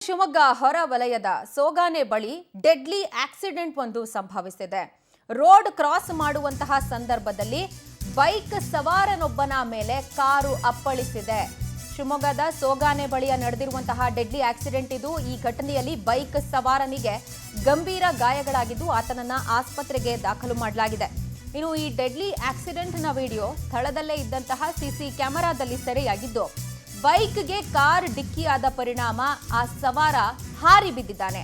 ಶಿವಮೊಗ್ಗ ಹೊರವಲಯದ ಸೋಗಾನೆ ಬಳಿ deadly accident ಒಂದು ಸಂಭವಿಸಿದೆ. ರೋಡ್ ಕ್ರಾಸ್ ಮಾಡುವಂತಹ ಸಂದರ್ಭದಲ್ಲಿ ಬೈಕ್ ಸವಾರನೊಬ್ಬನ ಮೇಲೆ ಕಾರು ಅಪ್ಪಳಿಸಿದೆ. ಶಿವಮೊಗ್ಗದ ಸೋಗಾನೆ ಬಳಿಯ ನಡೆದಿರುವಂತಹ ಡೆಡ್ಲಿ ಆಕ್ಸಿಡೆಂಟ್ ಇದು. ಈ ಘಟನೆಯಲ್ಲಿ ಬೈಕ್ ಸವಾರನಿಗೆ ಗಂಭೀರ ಗಾಯಗಳಾಗಿದ್ದು ಆತನನ್ನ ಆಸ್ಪತ್ರೆಗೆ ದಾಖಲು ಮಾಡಲಾಗಿದೆ. ಇನ್ನು ಈ ಡೆಡ್ಲಿ ಆಕ್ಸಿಡೆಂಟ್ನ ವಿಡಿಯೋ ಸ್ಥಳದಲ್ಲೇ ಇದ್ದಂತಹ ಸಿಸಿ ಕ್ಯಾಮೆರಾದಲ್ಲಿ ಸೆರೆಯಾಗಿದ್ದು ಬೈಕ್ಗೆ ಕಾರ್ ಡಿಕ್ಕಿಯಾದ ಪರಿಣಾಮ ಆ ಸವಾರ ಹಾರಿ ಬಿದ್ದಿದ್ದಾನೆ.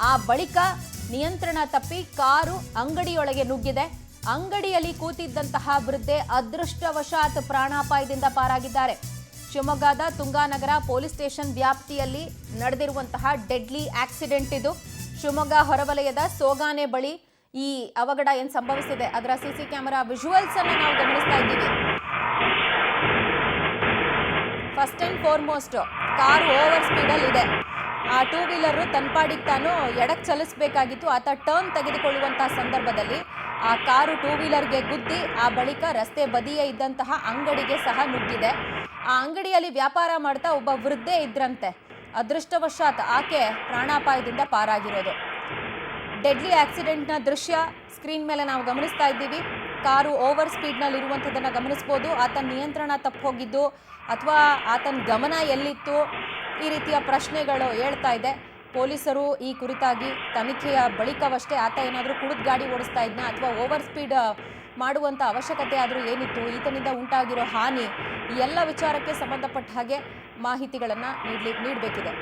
ಆ ಬಳಿಕ ನಿಯಂತ್ರಣ ತಪ್ಪಿ ಕಾರು ಅಂಗಡಿಯೊಳಗೆ ನುಗ್ಗಿದೆ. ಅಂಗಡಿಯಲ್ಲಿ ಕೂತಿದ್ದಂತಹ ವೃದ್ಧೆ ಅದೃಷ್ಟವಶಾತ್ ಪ್ರಾಣಾಪಾಯದಿಂದ ಪಾರಾಗಿದ್ದಾರೆ. ಶಿವಮೊಗ್ಗದ ತುಂಗಾನಗರ ಪೊಲೀಸ್ ಸ್ಟೇಷನ್ ವ್ಯಾಪ್ತಿಯಲ್ಲಿ ನಡೆದಿರುವಂತಹ ಡೆಡ್ಲಿ ಆಕ್ಸಿಡೆಂಟ್ ಇದು. ಶಿವಮೊಗ್ಗ ಹೊರವಲಯದ ಸೋಗಾನೆ ಬಳಿ ಈ ಅವಘಡ ಏನು ಸಂಭವಿಸಿದೆ ಅದರ ಸಿಸಿ ಕ್ಯಾಮೆರಾ ವಿಜುವಲ್ಸ್ ಅನ್ನು ನಾವು ಗಮನಿಸ್ತಾ ಇದ್ದೀವಿ. First and foremost car over ಸ್ಪೀಡಲ್ಲಿ ಇದೆ. ಆ ಟೂ ವೀಲರ್ ತನ್ಪಾಡಿಗೆ ತಾನು ಎಡಕ್ಕೆ ಚಲಿಸಬೇಕಾಗಿತ್ತು. ಆತ ಟರ್ನ್ ತೆಗೆದುಕೊಳ್ಳುವಂತಹ ಸಂದರ್ಭದಲ್ಲಿ ಆ ಕಾರು ಟೂ ವೀಲರ್ಗೆ ಗುದ್ದಿ ಆ ಬಳಿಕ ರಸ್ತೆ ಬದಿಯೇ ಇದ್ದಂತಹ ಅಂಗಡಿಗೆ ಸಹ ನುಗ್ಗಿದೆ. ಆ ಅಂಗಡಿಯಲ್ಲಿ ವ್ಯಾಪಾರ ಮಾಡ್ತಾ ಒಬ್ಬ ವೃದ್ಧೆ ಇದ್ರಂತೆ. ಅದೃಷ್ಟವಶಾತ್ ಆಕೆ ಪ್ರಾಣಾಪಾಯದಿಂದ ಪಾರಾಗಿರೋದು. ಡೆಡ್ಲಿ ಆಕ್ಸಿಡೆಂಟ್ನ ದೃಶ್ಯ ಸ್ಕ್ರೀನ್ ಮೇಲೆ ನಾವು ಗಮನಿಸ್ತಾ ಇದ್ದೀವಿ. ಕಾರು ಓವರ್ ಸ್ಪೀಡ್ನಲ್ಲಿ ಇರುವಂಥದ್ದನ್ನು ಗಮನಿಸ್ಬೋದು. ಆತನ ನಿಯಂತ್ರಣ ತಪ್ಪು ಹೋಗಿದ್ದು ಅಥವಾ ಆತನ ಗಮನ ಎಲ್ಲಿತ್ತು, ಈ ರೀತಿಯ ಪ್ರಶ್ನೆಗಳು ಹೇಳ್ತಾ ಇದೆ. ಪೊಲೀಸರು ಈ ಕುರಿತಾಗಿ ತನಿಖೆಯ ಬಳಿಕವಷ್ಟೇ ಆತ ಏನಾದರೂ ಕುಡಿದು ಗಾಡಿ ಓಡಿಸ್ತಾ ಇದ್ನ ಅಥವಾ ಓವರ್ ಸ್ಪೀಡ್ ಮಾಡುವಂಥ ಅವಶ್ಯಕತೆ ಆದರೂ ಏನಿತ್ತು, ಈತನಿಂದ ಉಂಟಾಗಿರೋ ಹಾನಿ, ಈ ಎಲ್ಲ ವಿಚಾರಕ್ಕೆ ಸಂಬಂಧಪಟ್ಟ ಹಾಗೆ ಮಾಹಿತಿಗಳನ್ನು ನೀಡಬೇಕಿದೆ.